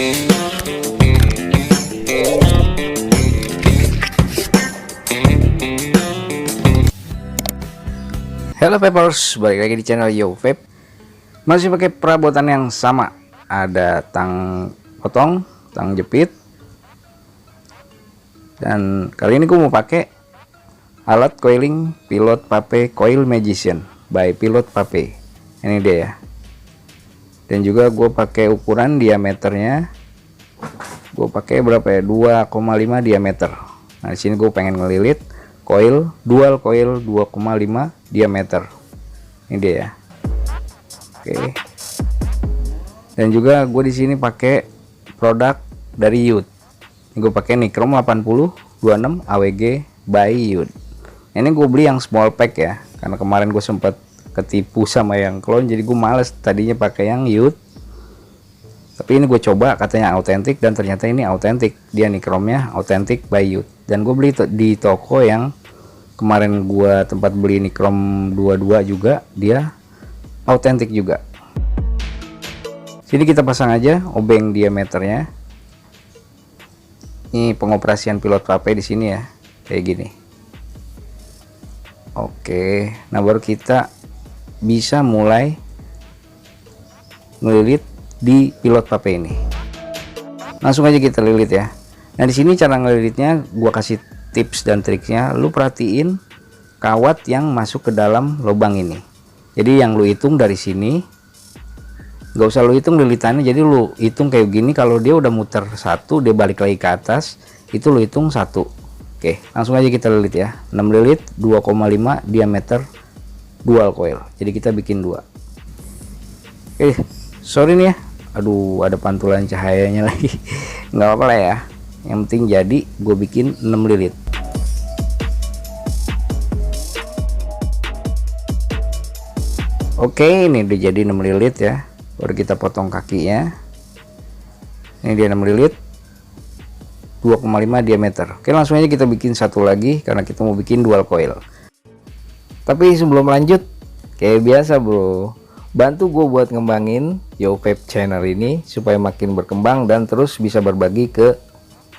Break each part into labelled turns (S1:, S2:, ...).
S1: Halo Vapers, balik lagi di channel Yo Vape. Masih pakai perabotan yang sama. Ada tang potong, tang jepit. Dan kali ini gue mau pakai alat coiling Pilot Vape Coil Magician by Pilot Vape. Ini dia ya. Dan juga gue pakai ukuran diameternya. Gue pakai berapa ya? 2,5 diameter. Nah, di sini gue pengen ngelilit coil dual coil 2,5 diameter. Ini dia ya. Oke. Dan juga gue di sini pakai produk dari Yud. Ini gue pakai Nichrome 8026 AWG by Yud. Ini gue beli yang small pack ya, karena kemarin gue sempat ketipu sama yang clone, jadi gue males tadinya pakai yang Yud. Tapi ini gue coba, katanya autentik, dan ternyata ini autentik. Dia Nichrome-nya autentik by Yud. Dan gue beli di toko yang kemarin gua tempat beli Nichrome 22 juga, dia autentik juga. Sini kita pasang aja obeng diameternya. Ini pengoperasian Pilot Vape di sini ya, kayak gini. Oke, nah baru kita bisa mulai ngelilit di Pilot Vape ini. Langsung aja kita lilit ya. Nah di sini cara ngelilitnya gua kasih tips dan triknya. Lu perhatiin kawat yang masuk ke dalam lubang ini. Jadi yang lu hitung dari sini, nggak usah lu hitung lilitannya, jadi lu hitung kayak gini. Kalau dia udah muter satu, dia balik lagi ke atas, itu lu hitung satu. Oke, langsung aja kita lilit ya. 6 lilit 2,5 diameter dual coil, jadi kita bikin dua. Oke, sorry nih ya, aduh ada pantulan cahayanya lagi. Nggak apa-apa lah ya, yang penting jadi gue bikin 6 lilit. Oke, ini udah jadi 6 lilit ya. Baru kita potong kakinya. Ini dia 6 lilit 2,5 diameter. Oke, langsung aja kita bikin satu lagi karena kita mau bikin dual coil. Tapi sebelum lanjut, kayak biasa bro, bantu gue buat ngembangin Yo Vape channel ini supaya makin berkembang dan terus bisa berbagi ke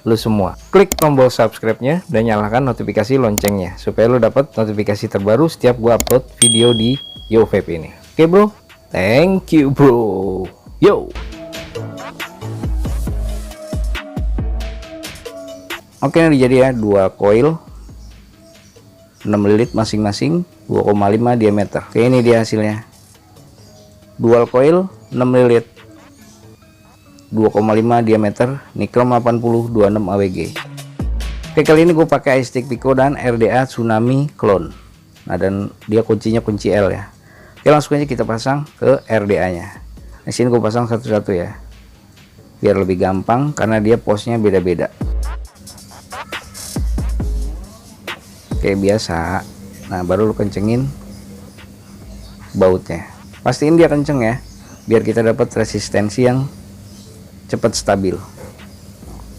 S1: lu semua. Klik tombol subscribe-nya dan nyalakan notifikasi loncengnya supaya lu dapat notifikasi terbaru setiap gua upload video di Yo Vape ini. Oke bro, thank you bro. Yo. Oke, ini jadi ya, dua coil 6 lilit masing-masing 2,5 diameter. Oke, ini dia hasilnya. Dual coil 6 lilit 2,5 diameter Nichrome 8026 AWG. Oke, kali ini gue pakai iStick Pico dan RDA Tsunami Clone. Nah, dan dia kuncinya kunci L ya. Oke, langsung aja kita pasang ke RDA nya. Di sini gue pasang satu-satu ya, biar lebih gampang karena dia posnya beda-beda. Oke, biasa. Nah, baru lu kencengin bautnya. Pastiin dia kenceng ya, biar kita dapat resistensi yang cepat stabil.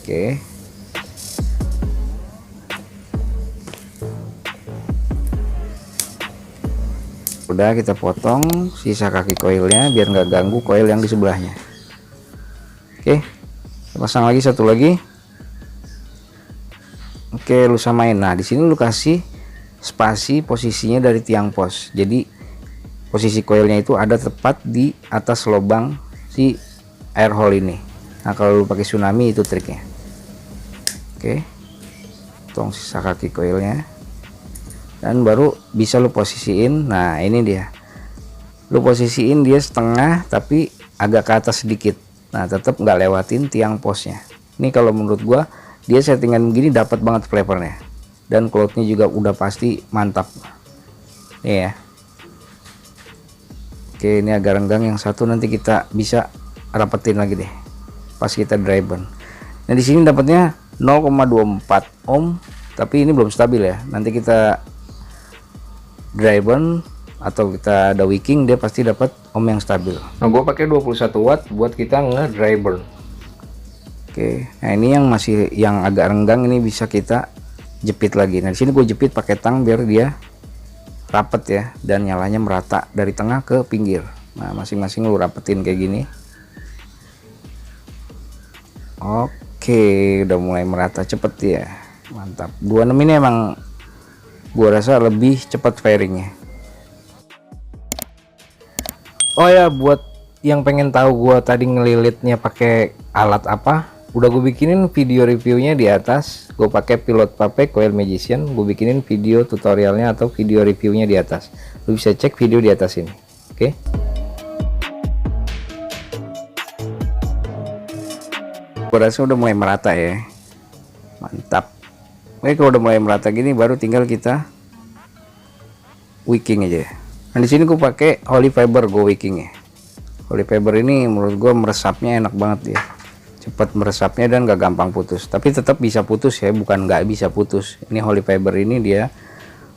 S1: Oke. Udah kita potong sisa kaki koilnya biar nggak ganggu koil yang di sebelahnya. Oke, kita pasang lagi satu lagi. Oke, lu samain. Nah, di sini lu kasih spasi posisinya dari tiang pos. Jadi posisi koilnya itu ada tepat di atas lubang si air hole ini. Nah, kalau lu pakai Tsunami itu triknya. Oke, potong sisa kaki koilnya dan baru bisa lu posisiin. Nah, ini dia, lu posisiin dia setengah tapi agak ke atas sedikit. Nah, tetap nggak lewatin tiang posnya. Ini kalau menurut gua dia settingan begini dapat banget flavornya, dan cloudnya juga udah pasti mantap nih ya. Oke, ini agak renggang, yang satu nanti kita bisa rapetin lagi deh pas kita dry burn. Nah, di sini dapatnya 0,24 ohm, tapi ini belum stabil ya. Nanti kita dry burn atau kita ada wicking, dia pasti dapat ohm yang stabil. Nah, gue pakai 21 watt buat kita nge-dry burn. Oke, nah ini yang masih yang agak renggang, ini bisa kita jepit lagi. Nah, di sini gue jepit pakai tang biar dia rapet ya, dan nyalanya merata dari tengah ke pinggir. Nah, masing-masing lu rapetin kayak gini. Oke, udah mulai merata cepet ya, mantap. 26 ini emang gua rasa lebih cepat fairingnya. Oh ya, buat yang pengen tahu gua tadi ngelilitnya pakai alat apa, udah gue bikinin video reviewnya di atas. Gue pakai Pilot Pape Coil Magician, gue bikinin video tutorialnya atau video reviewnya di atas. Lu bisa cek video di atas ini. Oke. Gue rasa udah mulai merata ya, mantap. Oke, kalau udah mulai merata gini baru tinggal kita wicking aja. Nah di sini gue pakai Holy Fiber go wicking ya. Holy Fiber ini menurut gue meresapnya enak banget ya, cepat meresapnya dan gak gampang putus. Tapi tetap bisa putus ya, bukan nggak bisa putus. Ini Holy Fiber ini dia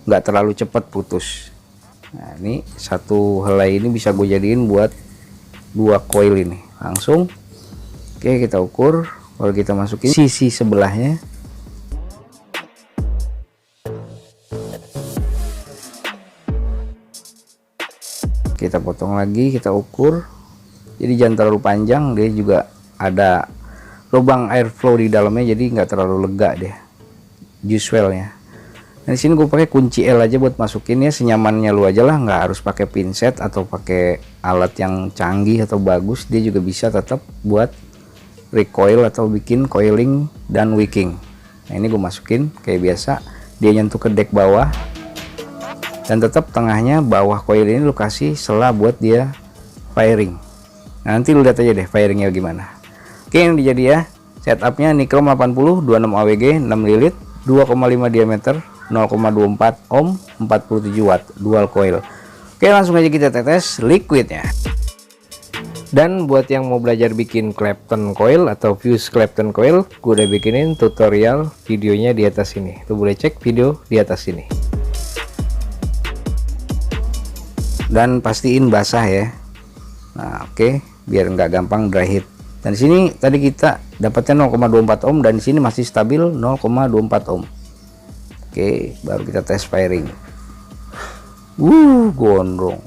S1: nggak terlalu cepat putus. Nah ini satu helai ini bisa gue jadiin buat 2 coil ini langsung. Oke, kita ukur, baru kita masukin sisi sebelahnya. Kita potong lagi, kita ukur. Jadi jangan terlalu panjang, dia juga ada lubang airflow di dalamnya, jadi nggak terlalu lega deh juice well-nya. Nah di sini gue pakai kunci L aja buat masukinnya, senyamannya lu aja lah, nggak harus pakai pinset atau pakai alat yang canggih atau bagus. Dia juga bisa tetap buat recoil atau bikin coiling dan wicking. Nah ini gue masukin kayak biasa, dia nyentuh ke deck bawah, dan tetap tengahnya bawah coil ini lu kasih sela buat dia firing. Nah, nanti lu lihat aja deh firingnya gimana. Oke, ini jadi ya setupnya Nichrome 80 26 AWG 6 lilit 2,5 diameter 0,24 ohm 47 watt dual coil. Oke, langsung aja kita tetes liquidnya. Dan buat yang mau belajar bikin Clapton coil atau fuse Clapton coil, gue udah bikinin tutorial videonya di atas ini. Lu boleh cek video di atas ini. Dan pastiin basah ya. Nah, oke, biar nggak gampang dry heat. Dan di sini tadi kita dapatnya 0,24 ohm dan di sini masih stabil 0,24 ohm. Oke, baru kita tes firing. Gondrong.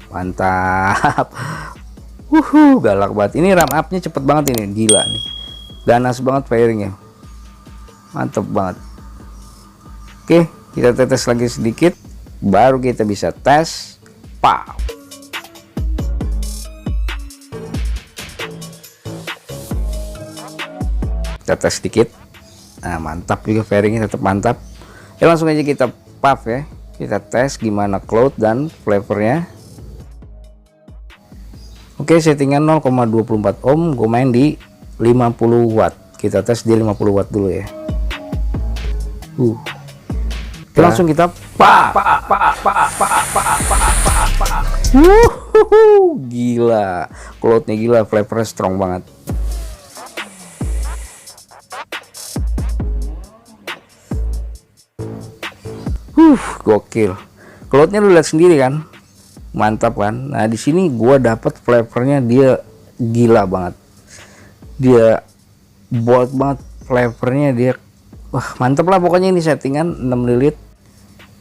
S1: Mantap. Galak banget. Ini ram up-nya cepet banget ini, gila nih. Ganas banget firingnya. Mantep banget. Oke, kita tetes lagi sedikit baru kita bisa tes. Pow. Kita tes sedikit. Nah, mantap juga fairingnya, tetap mantap. Ya langsung aja kita puff ya. Kita tes gimana cloud dan flavornya. Oke, settingan 0,24 ohm, gue main di 50 watt. Kita tes di 50 watt dulu ya. Langsung kita gila, cloudnya gila, flavornya strong banget. Gokil. Cloudnya lu lihat sendiri kan, mantap kan. Nah di sini gua dapat flavornya, dia gila banget, dia bold banget flavornya, dia wah mantap lah pokoknya. Ini settingan 6 lilit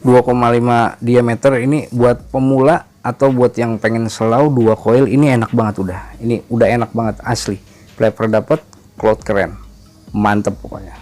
S1: 2,5 diameter. Ini buat pemula atau buat yang pengen slow 2 coil ini enak banget. Ini udah enak banget asli. Flavor dapat, cloud keren, mantep pokoknya.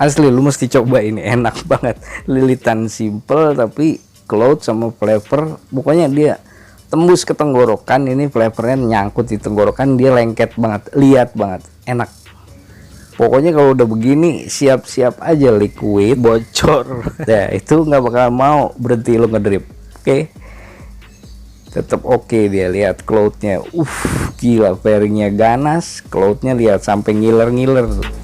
S1: Asli lu mesti coba, ini enak banget. Lilitan simple tapi cloud sama flavor, pokoknya dia tembus ke tenggorokan. Ini flavornya nyangkut di tenggorokan, dia lengket banget, lihat banget, enak. Pokoknya kalau udah begini siap-siap aja liquid bocor. Ya itu nggak bakal mau berhenti lu ngedrip. Oke. Tetap oke dia, lihat cloudnya. Gila, fairingnya ganas, cloudnya lihat sampai ngiler-ngiler.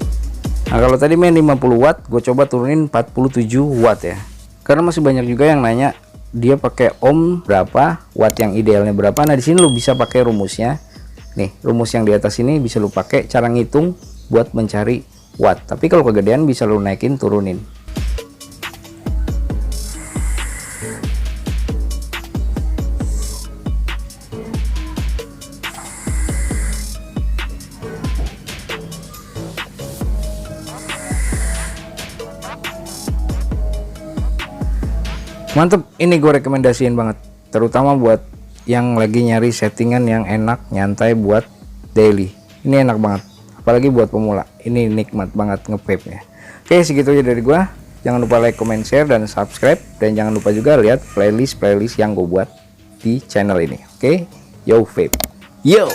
S1: Nah kalau tadi main 50 watt, gue coba turunin 47 watt ya. Karena masih banyak juga yang nanya dia pakai ohm berapa, watt yang idealnya berapa. Nah di sini lo bisa pakai rumusnya. Nih rumus yang di atas ini bisa lo pakai cara ngitung buat mencari watt. Tapi kalau kegedean bisa lo naikin turunin. Mantep, ini gue rekomendasiin banget, terutama buat yang lagi nyari settingan yang enak, nyantai buat daily. Ini enak banget, apalagi buat pemula. Ini nikmat banget nge-vape nya. Oke, segitu aja dari gue. Jangan lupa like, comment, share, dan subscribe. Dan jangan lupa juga lihat playlist yang gue buat di channel ini. Oke, yo vape, yo.